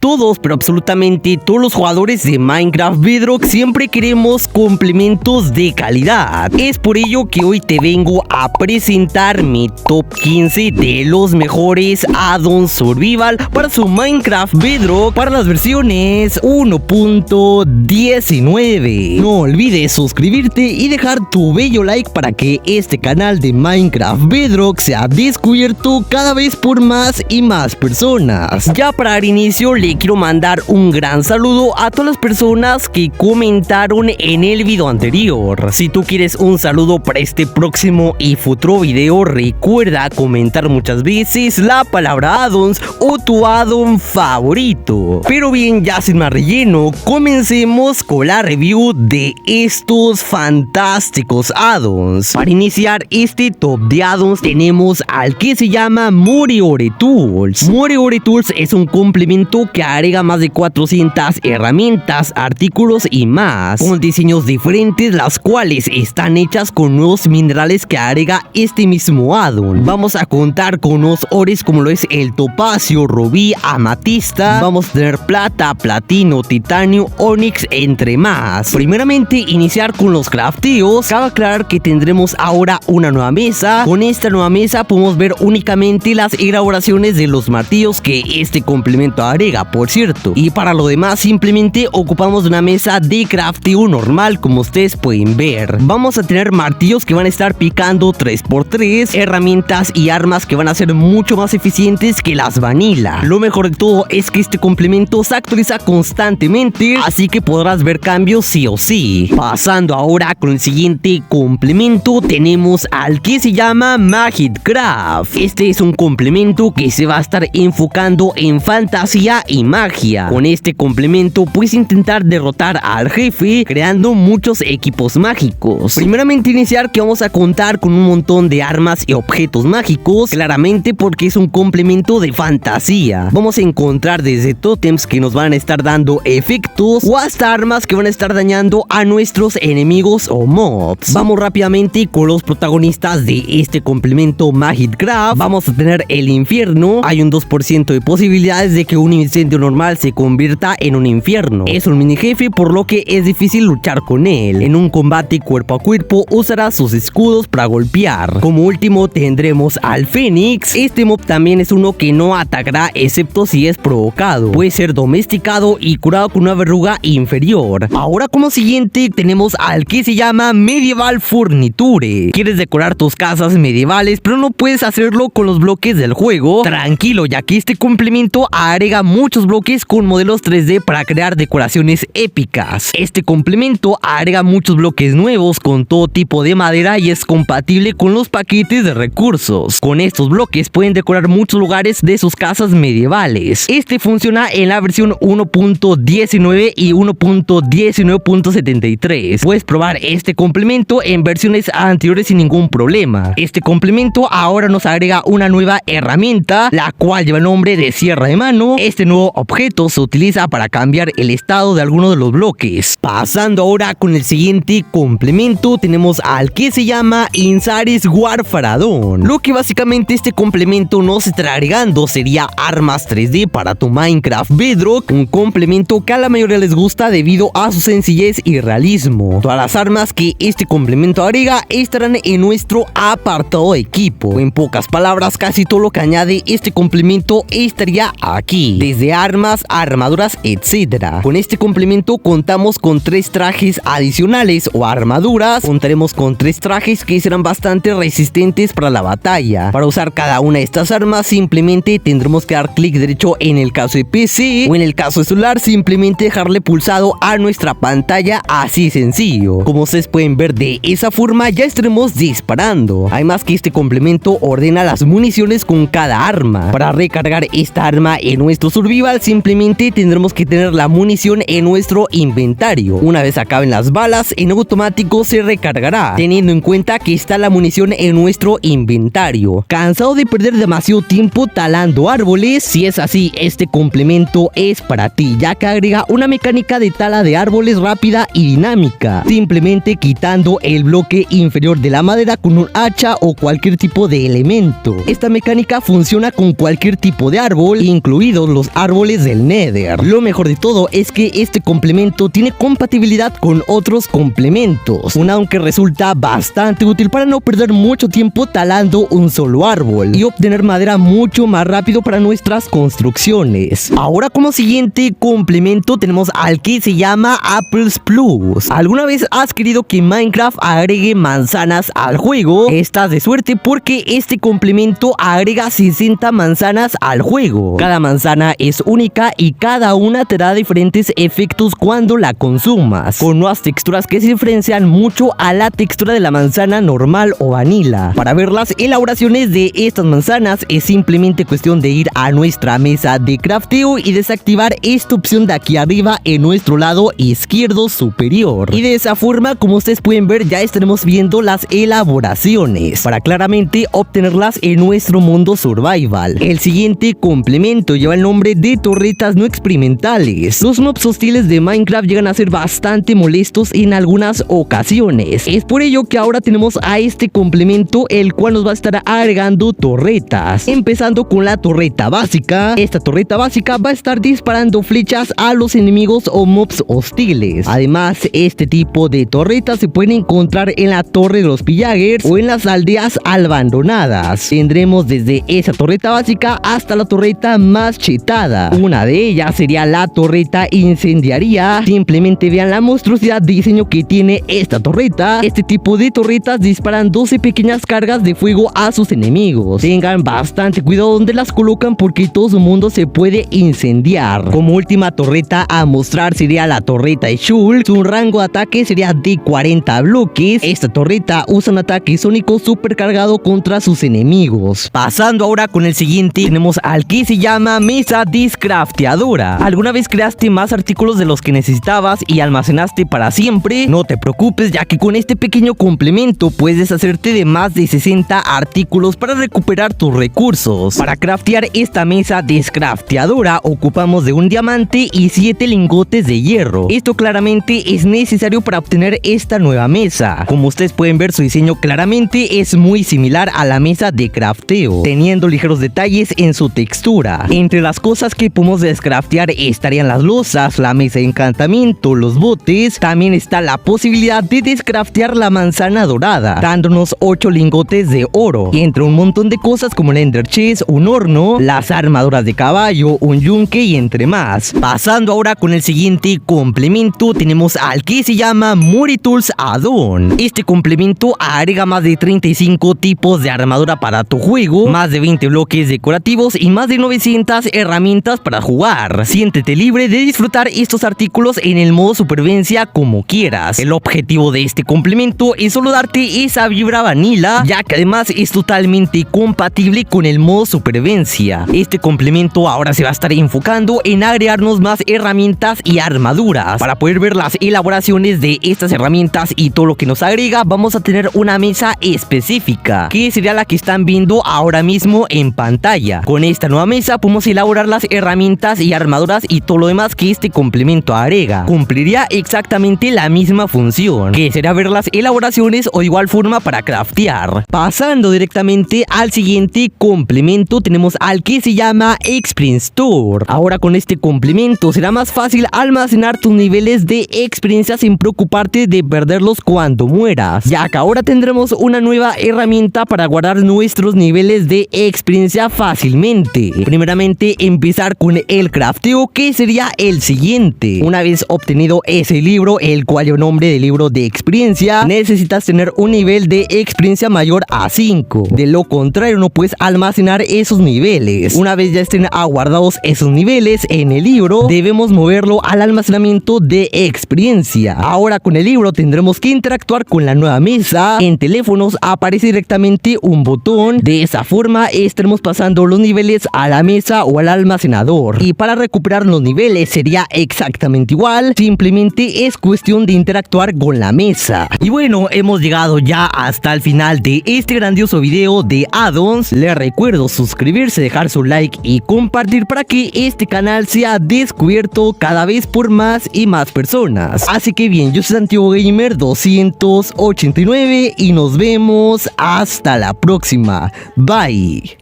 Todos, pero absolutamente todos los jugadores de Minecraft Bedrock siempre queremos complementos de calidad. Es por ello que hoy te vengo a presentar mi top 15 de los mejores add-ons survival para su Minecraft Bedrock para las versiones 1.19. No olvides suscribirte y dejar tu bello like para que este canal de Minecraft Bedrock sea descubierto cada vez por más y más personas. Ya para dar inicio le quiero mandar un gran saludo a todas las personas que comentaron en el video anterior. Si tú quieres un saludo para este próximo y futuro video, recuerda comentar muchas veces la palabra addons o tu addon favorito. Pero bien, ya sin más relleno, comencemos con la review de estos fantásticos addons. Para iniciar este top de addons tenemos al que se llama Moreore Tools. Moreore Tools es un complemento que agrega más de 400 herramientas, artículos y más, con diseños diferentes, las cuales están hechas con nuevos minerales que agrega este mismo addon. Vamos a contar con unos ores como lo es el topacio, rubí, amatista. Vamos a tener plata, platino, titanio, onix, entre más. Primeramente, iniciar con los crafteos. Cabe aclarar que tendremos ahora una nueva mesa. Con esta nueva mesa podemos ver únicamente las elaboraciones de los martillos que este complemento agrega, por cierto. Y para lo demás simplemente ocupamos una mesa de crafteo normal, como ustedes pueden ver. Vamos a tener martillos que van a estar picando 3x3, herramientas y armas que van a ser mucho más eficientes que las vanilla. Lo mejor de todo es que este complemento se actualiza constantemente, así que podrás ver cambios sí o sí. Pasando ahora con el siguiente complemento, tenemos al que se llama Magicraft. Este es un complemento que se va a estar enfocando en fantasía y magia. Con este complemento puedes intentar derrotar al jefe creando muchos equipos mágicos. Primeramente iniciar que vamos a contar con un montón de armas y objetos mágicos, claramente porque es un complemento de fantasía. Vamos a encontrar desde tótems que nos van a estar dando efectos o hasta armas que van a estar dañando a nuestros enemigos o mobs. Vamos rápidamente con los protagonistas de este complemento Magicraft. Vamos a tener el infierno. Hay un 2% de posibilidades de que un incendio normal se convierta en un infierno. Es un mini jefe, por lo que es difícil luchar con él. En un combate cuerpo a cuerpo usará sus escudos para golpear. Como último tendremos al Fénix. Este mob también es uno que no atacará excepto si es provocado. Puede ser domesticado y curado con una verruga inferior. Ahora como siguiente tenemos al que se llama Medieval Furniture. ¿Quieres decorar tus casas medievales pero no puedes hacerlo con los bloques del juego? Tranquilo, ya que este complemento agrega muchos bloques con modelos 3D para crear decoraciones épicas. Este complemento agrega muchos bloques nuevos con todo tipo de madera y es compatible con los paquetes de recursos. Con estos bloques pueden decorar muchos lugares de sus casas medievales. Este funciona en la versión 1.19 y 1.19.73. Puedes probar este complemento en versiones anteriores sin ningún problema. Este complemento ahora nos agrega una nueva herramienta, la cual lleva el nombre de sierra de mano. Este nuevo objeto se utiliza para cambiar el estado de alguno de los bloques. Pasando ahora con el siguiente complemento, tenemos al que se llama Insaris Warfaradon. Lo que básicamente este complemento nos estará agregando sería armas 3D para tu Minecraft Bedrock, un complemento que a la mayoría les gusta debido a su sencillez y realismo. Todas las armas que este complemento agrega estarán en nuestro apartado de equipo. En pocas palabras, casi todo lo que añade este complemento estaría aquí, desde armas, armaduras, etc. Con este complemento contamos con 3 trajes adicionales o armaduras. Contaremos con 3 trajes que serán bastante resistentes para la batalla. Para usar cada una de estas armas simplemente tendremos que dar clic derecho en el caso de PC, o en el caso de celular simplemente dejarle pulsado a nuestra pantalla, así sencillo. Como ustedes pueden ver, de esa forma ya estaremos disparando. Además que este complemento ordena las municiones con cada arma. Para recargar esta arma en nuestro survival simplemente tendremos que tener la munición en nuestro inventario. Una vez acaben las balas, en automático se recargará, teniendo en cuenta que está la munición en nuestro inventario. ¿Cansado de perder demasiado tiempo talando árboles? Si es así, este complemento es para ti, ya que agrega una mecánica de tala de árboles rápida y dinámica, simplemente quitando el bloque inferior de la madera con un hacha o cualquier tipo de elemento. Esta mecánica funciona con cualquier tipo de árbol, incluidos los árboles árboles del Nether. Lo mejor de todo es que este complemento tiene compatibilidad con otros complementos, aunque resulta bastante útil para no perder mucho tiempo talando un solo árbol y obtener madera mucho más rápido para nuestras construcciones. Ahora, como siguiente complemento tenemos al que se llama Apples Plus. ¿Alguna vez has querido que Minecraft agregue manzanas al juego? Estás de suerte porque este complemento agrega 60 manzanas al juego. Cada manzana es única y cada una te da diferentes efectos cuando la consumas, con nuevas texturas que se diferencian mucho a la textura de la manzana normal o vanilla. Para ver las elaboraciones de estas manzanas es simplemente cuestión de ir a nuestra mesa de crafteo y desactivar esta opción de aquí arriba en nuestro lado izquierdo superior. Y de esa forma, como ustedes pueden ver, ya estaremos viendo las elaboraciones para claramente obtenerlas en nuestro mundo survival. El siguiente complemento lleva el nombre de torretas no experimentales. Los mobs hostiles de Minecraft llegan a ser bastante molestos en algunas ocasiones. Es por ello que ahora tenemos a este complemento, el cual nos va a estar agregando torretas. Empezando con la torreta básica. Esta torreta básica va a estar disparando flechas a los enemigos o mobs hostiles. Además, este tipo de torretas se pueden encontrar en la torre de los pillagers o en las aldeas abandonadas. Tendremos desde esa torreta básica hasta la torreta más chetada. Una de ellas sería la torreta incendiaria. Simplemente vean la monstruosidad de diseño que tiene esta torreta. Este tipo de torretas disparan 12 pequeñas cargas de fuego a sus enemigos. Tengan bastante cuidado donde las colocan porque todo su mundo se puede incendiar. Como última torreta a mostrar sería la torreta de Shulk. Su rango de ataque sería de 40 bloques. Esta torreta usa un ataque sónico supercargado contra sus enemigos. Pasando ahora con el siguiente, tenemos al que se llama mesa descrafteadora. ¿Alguna vez creaste más artículos de los que necesitabas y almacenaste para siempre? No te preocupes, ya que con este pequeño complemento puedes deshacerte de más de 60 artículos para recuperar tus recursos. Para craftear esta mesa descrafteadora ocupamos de un diamante y 7 lingotes de hierro. Esto claramente es necesario para obtener esta nueva mesa. Como ustedes pueden ver, su diseño claramente es muy similar a la mesa de crafteo, teniendo ligeros detalles en su textura. Entre las cosas que podemos descraftear estarían las losas, la mesa de encantamiento, los botes. También está la posibilidad de descraftear la manzana dorada, dándonos 8 lingotes de oro, y entre un montón de cosas como el Ender Chest, un horno, las armaduras de caballo, un yunque y entre más. Pasando ahora con el siguiente complemento, tenemos al que se llama Moritools Add-on. Este complemento agrega más de 35 tipos de armadura para tu juego, más de 20 bloques decorativos y más de 900 herramientas para jugar. Siéntete libre de disfrutar estos artículos en el modo supervivencia como quieras. El objetivo de este complemento es solo darte esa vibra vanilla, ya que además es totalmente compatible con el modo supervivencia. Este complemento ahora se va a estar enfocando en agregarnos más herramientas y armaduras. Para poder ver las elaboraciones de estas herramientas y todo lo que nos agrega, vamos a tener una mesa específica, que sería la que están viendo ahora mismo en pantalla. Con esta nueva mesa podemos elaborar las herramientas y armaduras y todo lo demás que este complemento agrega. Cumpliría exactamente la misma función, que será ver las elaboraciones o de igual forma para craftear. Pasando directamente al siguiente complemento, tenemos al que se llama Experience Store. Ahora con este complemento será más fácil almacenar tus niveles de experiencia sin preocuparte de perderlos cuando mueras, ya que ahora tendremos una nueva herramienta para guardar nuestros niveles de experiencia fácilmente. Primeramente empezar con el crafteo, que sería el siguiente. Una vez obtenido ese libro, el cual lleva nombre de libro de experiencia, necesitas tener un nivel de experiencia mayor a 5. De lo contrario no puedes almacenar esos niveles. Una vez ya estén aguardados esos niveles en el libro, debemos moverlo al almacenamiento de experiencia. Ahora con el libro tendremos que interactuar con la nueva mesa. En teléfonos aparece directamente un botón. De esa forma estaremos pasando los niveles a la mesa o al almacenador. Y para recuperar los niveles sería exactamente igual, simplemente es cuestión de interactuar con la mesa. Y bueno, hemos llegado ya hasta el final de este grandioso video de add-ons. Les recuerdo suscribirse, dejar su like y compartir para que este canal sea descubierto cada vez por más y más personas. Así que bien, yo soy Santiago Gamer 289 y nos vemos hasta la próxima. Bye.